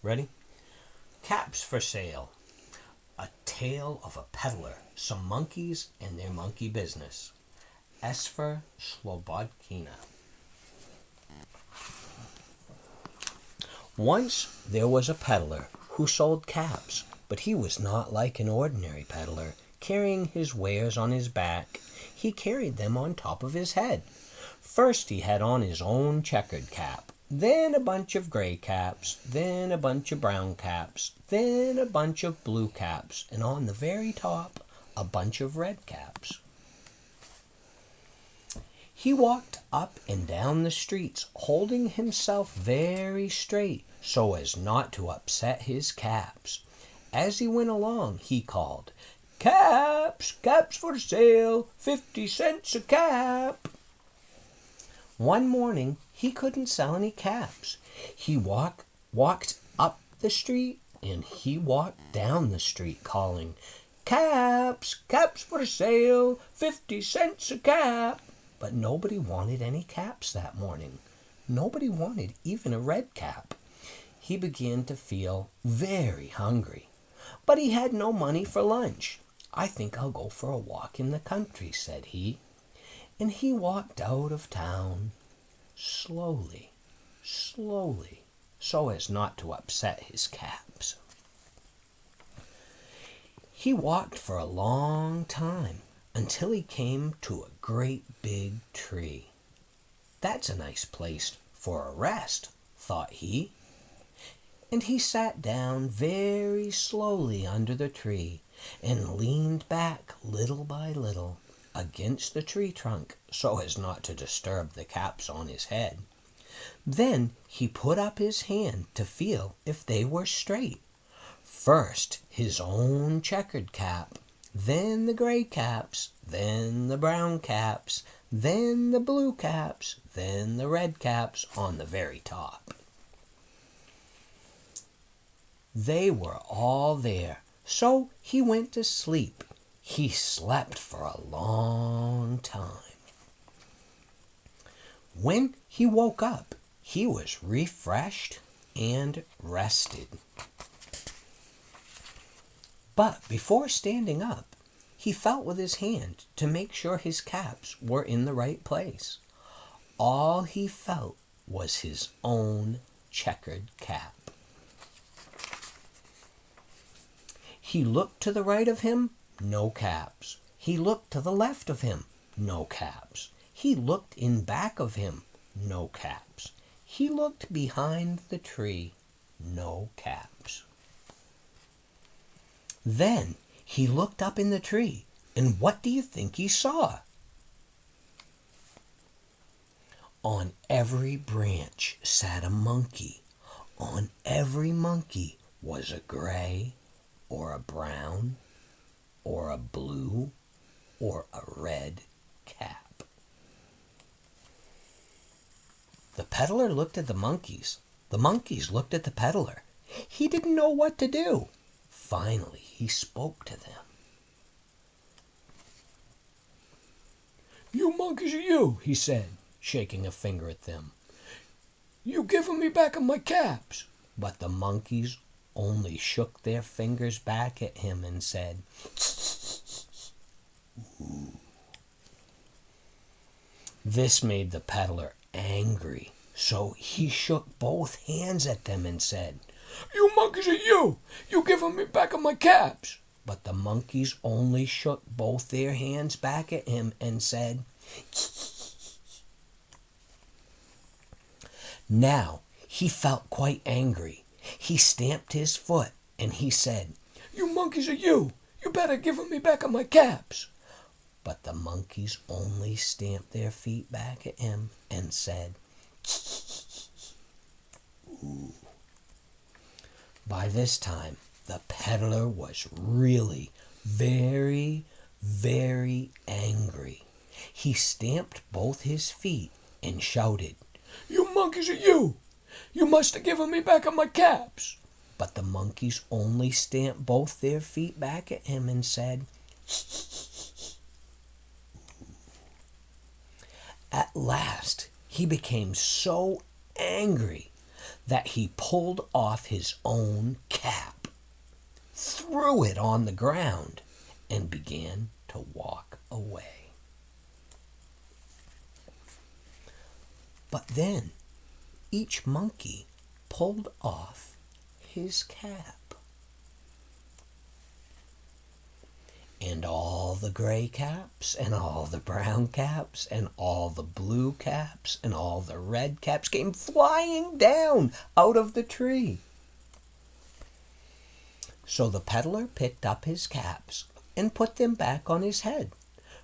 Ready? Caps for sale. A tale of a peddler, some monkeys, and their monkey business. Esfer Slobodkina. Once there was a peddler who sold caps, but he was not like an ordinary peddler, carrying his wares on his back. He carried them on top of his head. First he had on his own checkered cap, then a bunch of gray caps, then a bunch of brown caps, then a bunch of blue caps, and on the very top, a bunch of red caps. He walked up and down the streets, holding himself very straight so as not to upset his caps. As he went along, he called, "Caps, caps for sale, 50 cents a cap." One morning, he couldn't sell any caps. He walked up the street and he walked down the street calling, "Caps, caps for sale, 50 cents a cap." But nobody wanted any caps that morning. Nobody wanted even a red cap. He began to feel very hungry. But he had no money for lunch. "I think I'll go for a walk in the country," said he. And he walked out of town, slowly, slowly, so as not to upset his caps. He walked for a long time until he came to a great big tree. "That's a nice place for a rest," thought he. And he sat down very slowly under the tree and leaned back little by little against the tree trunk so as not to disturb the caps on his head. Then he put up his hand to feel if they were straight. First his own checkered cap, then the gray caps, then the brown caps, then the blue caps, then the red caps on the very top. They were all there, so he went to sleep. He slept for a long time. When he woke up, he was refreshed and rested. But before standing up, he felt with his hand to make sure his caps were in the right place. All he felt was his own checkered cap. He looked to the right of him, no caps. He looked to the left of him, no caps. He looked in back of him, no caps. He looked behind the tree, no caps. Then he looked up in the tree, and what do you think he saw? On every branch sat a monkey. On every monkey was a gray, or a brown, or a blue, or a red cap. The peddler looked at the monkeys. The monkeys looked at the peddler. He didn't know what to do. Finally, he spoke to them. "You monkeys are you," he said, shaking a finger at them. "You giving me back my caps." But the monkeys only shook their fingers back at him and said, "Ooh." This made the peddler angry, so he shook both hands at them and said, "You monkeys are you! You giving me back my caps." But the monkeys only shook both their hands back at him and said, Now he felt quite angry. He stamped his foot and he said, "You monkeys are you! You better give me back my caps." But the monkeys only stamped their feet back at him and said, "Ooh." By this time, the peddler was really very, very angry. He stamped both his feet and shouted, "You monkeys are you! You must have given me back my caps." But the monkeys only stamped both their feet back at him and said, At last, he became so angry that he pulled off his own cap, threw it on the ground, and began to walk away. But then each monkey pulled off his cap. And all the gray caps, and all the brown caps, and all the blue caps, and all the red caps came flying down out of the tree. So the peddler picked up his caps and put them back on his head.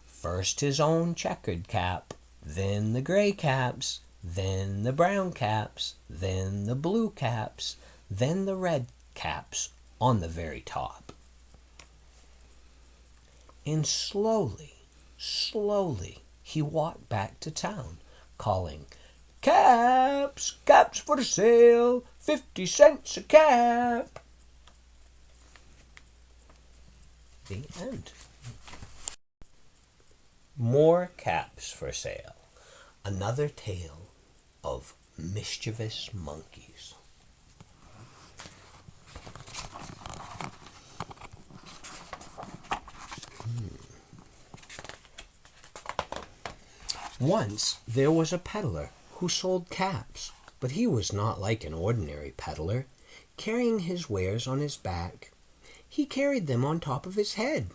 First his own checkered cap, then the gray caps, then the brown caps, then the blue caps, then the red caps on the very top. And slowly, he walked back to town, calling, "Caps, caps for sale, 50 cents a cap." The end. More caps for sale. Another tale of mischievous monkeys. Once there was a peddler who sold caps, but he was not like an ordinary peddler, carrying his wares on his back. He carried them on top of his head.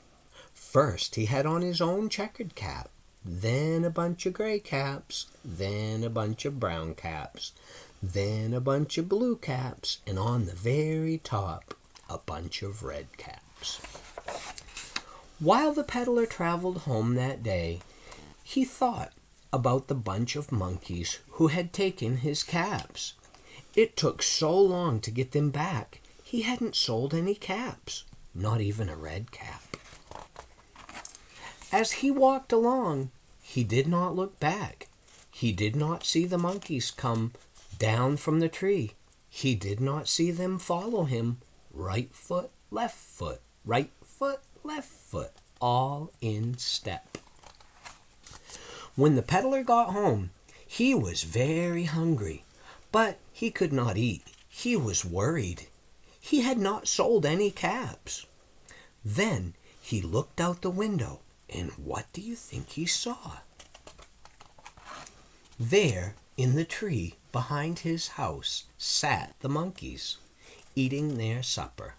First he had on his own checkered cap, then a bunch of gray caps, then a bunch of brown caps, then a bunch of blue caps, and on the very top, a bunch of red caps. While the peddler traveled home that day, he thought about the bunch of monkeys who had taken his caps. It took so long to get them back, he hadn't sold any caps, not even a red cap. As he walked along, he did not look back. He did not see the monkeys come down from the tree. He did not see them follow him. Right foot, left foot, right foot, left foot, all in step. When the peddler got home, he was very hungry, but he could not eat. He was worried. He had not sold any caps. Then he looked out the window, and what do you think he saw? There, in the tree behind his house, sat the monkeys, eating their supper.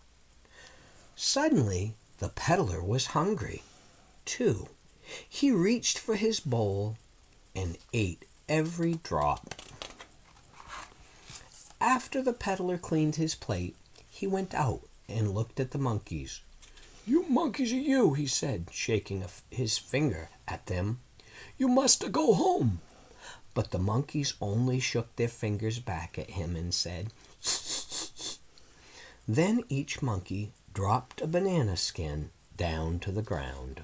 Suddenly, the peddler was hungry, too. He reached for his bowl and ate every drop. After the peddler cleaned his plate, he went out and looked at the monkeys. "You monkeys are you," he said, shaking his finger at them. "You must go home." But the monkeys only shook their fingers back at him and said, Then each monkey dropped a banana skin down to the ground.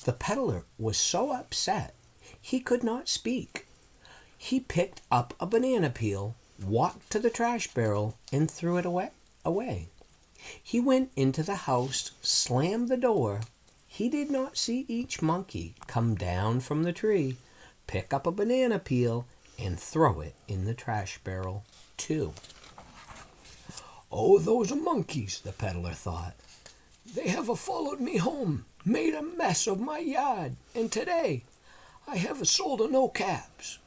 The peddler was so upset he could not speak. He picked up a banana peel, walked to the trash barrel, and threw it away. He went into the house, slammed the door. He did not see each monkey come down from the tree, pick up a banana peel, and throw it in the trash barrel, too. "Oh, those monkeys," the peddler thought. "They have followed me home, made a mess of my yard, and today I have sold no caps."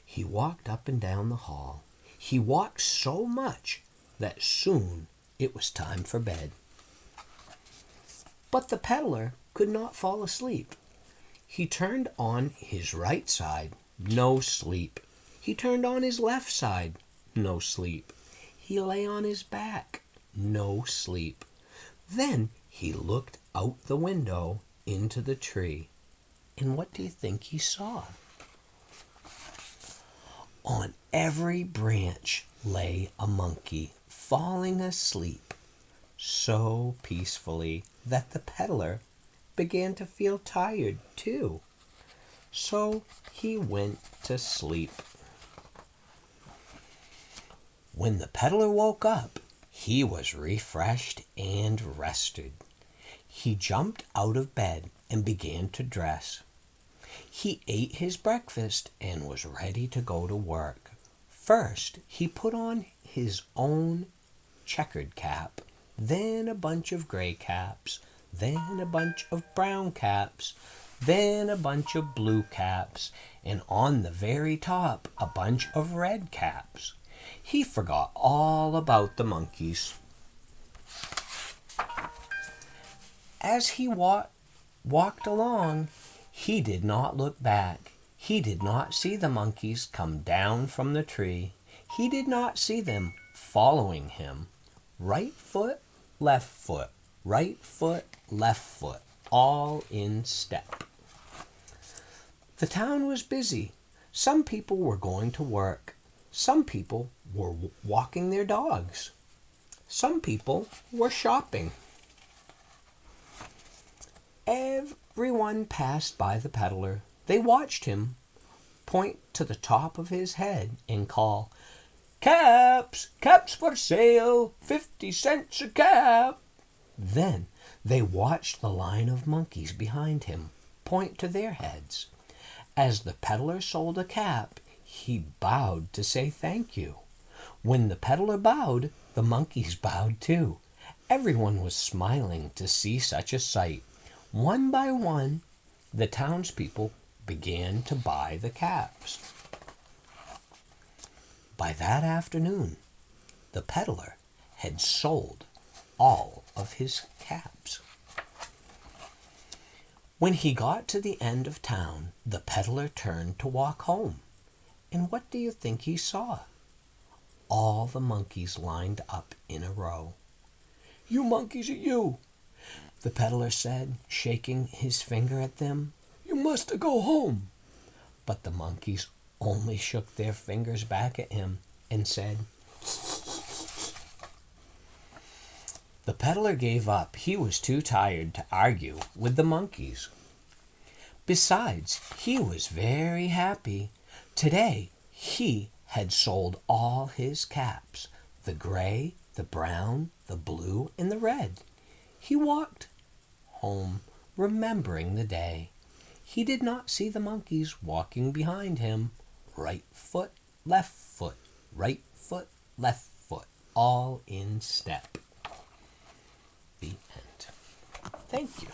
He walked up and down the hall. He walked so much that soon it was time for bed. But the peddler could not fall asleep. He turned on his right side, no sleep. He turned on his left side, no sleep. He lay on his back, no sleep. Then he looked out the window into the tree. And what do you think he saw? On every branch lay a monkey, falling asleep so peacefully that the peddler began to feel tired too. So he went to sleep. When the peddler woke up, he was refreshed and rested. He jumped out of bed and began to dress. He ate his breakfast and was ready to go to work. First, he put on his own checkered cap, then a bunch of gray caps, then a bunch of brown caps, then a bunch of blue caps, and on the very top a bunch of red caps. He forgot all about the monkeys. As he walked along, he did not look back. He did not see the monkeys come down from the tree. He did not see them following him. Right foot, left foot, right foot, left foot, all in step. The town was busy. Some people were going to work. Some people were walking their dogs. Some people were shopping. Everyone passed by the peddler. They watched him point to the top of his head and call, "Caps! Caps for sale! 50 cents a cap!" Then they watched the line of monkeys behind him point to their heads. As the peddler sold a cap, he bowed to say thank you. When the peddler bowed, the monkeys bowed too. Everyone was smiling to see such a sight. One by one, the townspeople began to buy the caps. By that afternoon, the peddler had sold all of his caps. When he got to the end of town, the peddler turned to walk home. And what do you think he saw? All the monkeys lined up in a row. "You monkeys, you," the peddler said, shaking his finger at them. "You must go home." But the monkeys only shook their fingers back at him and said, The peddler gave up. He was too tired to argue with the monkeys. Besides, he was very happy. Today, he had sold all his caps, the gray, the brown, the blue, and the red. He walked home, remembering the day. He did not see the monkeys walking behind him. Right foot, left foot, right foot, left foot, all in step. The end. Thank you.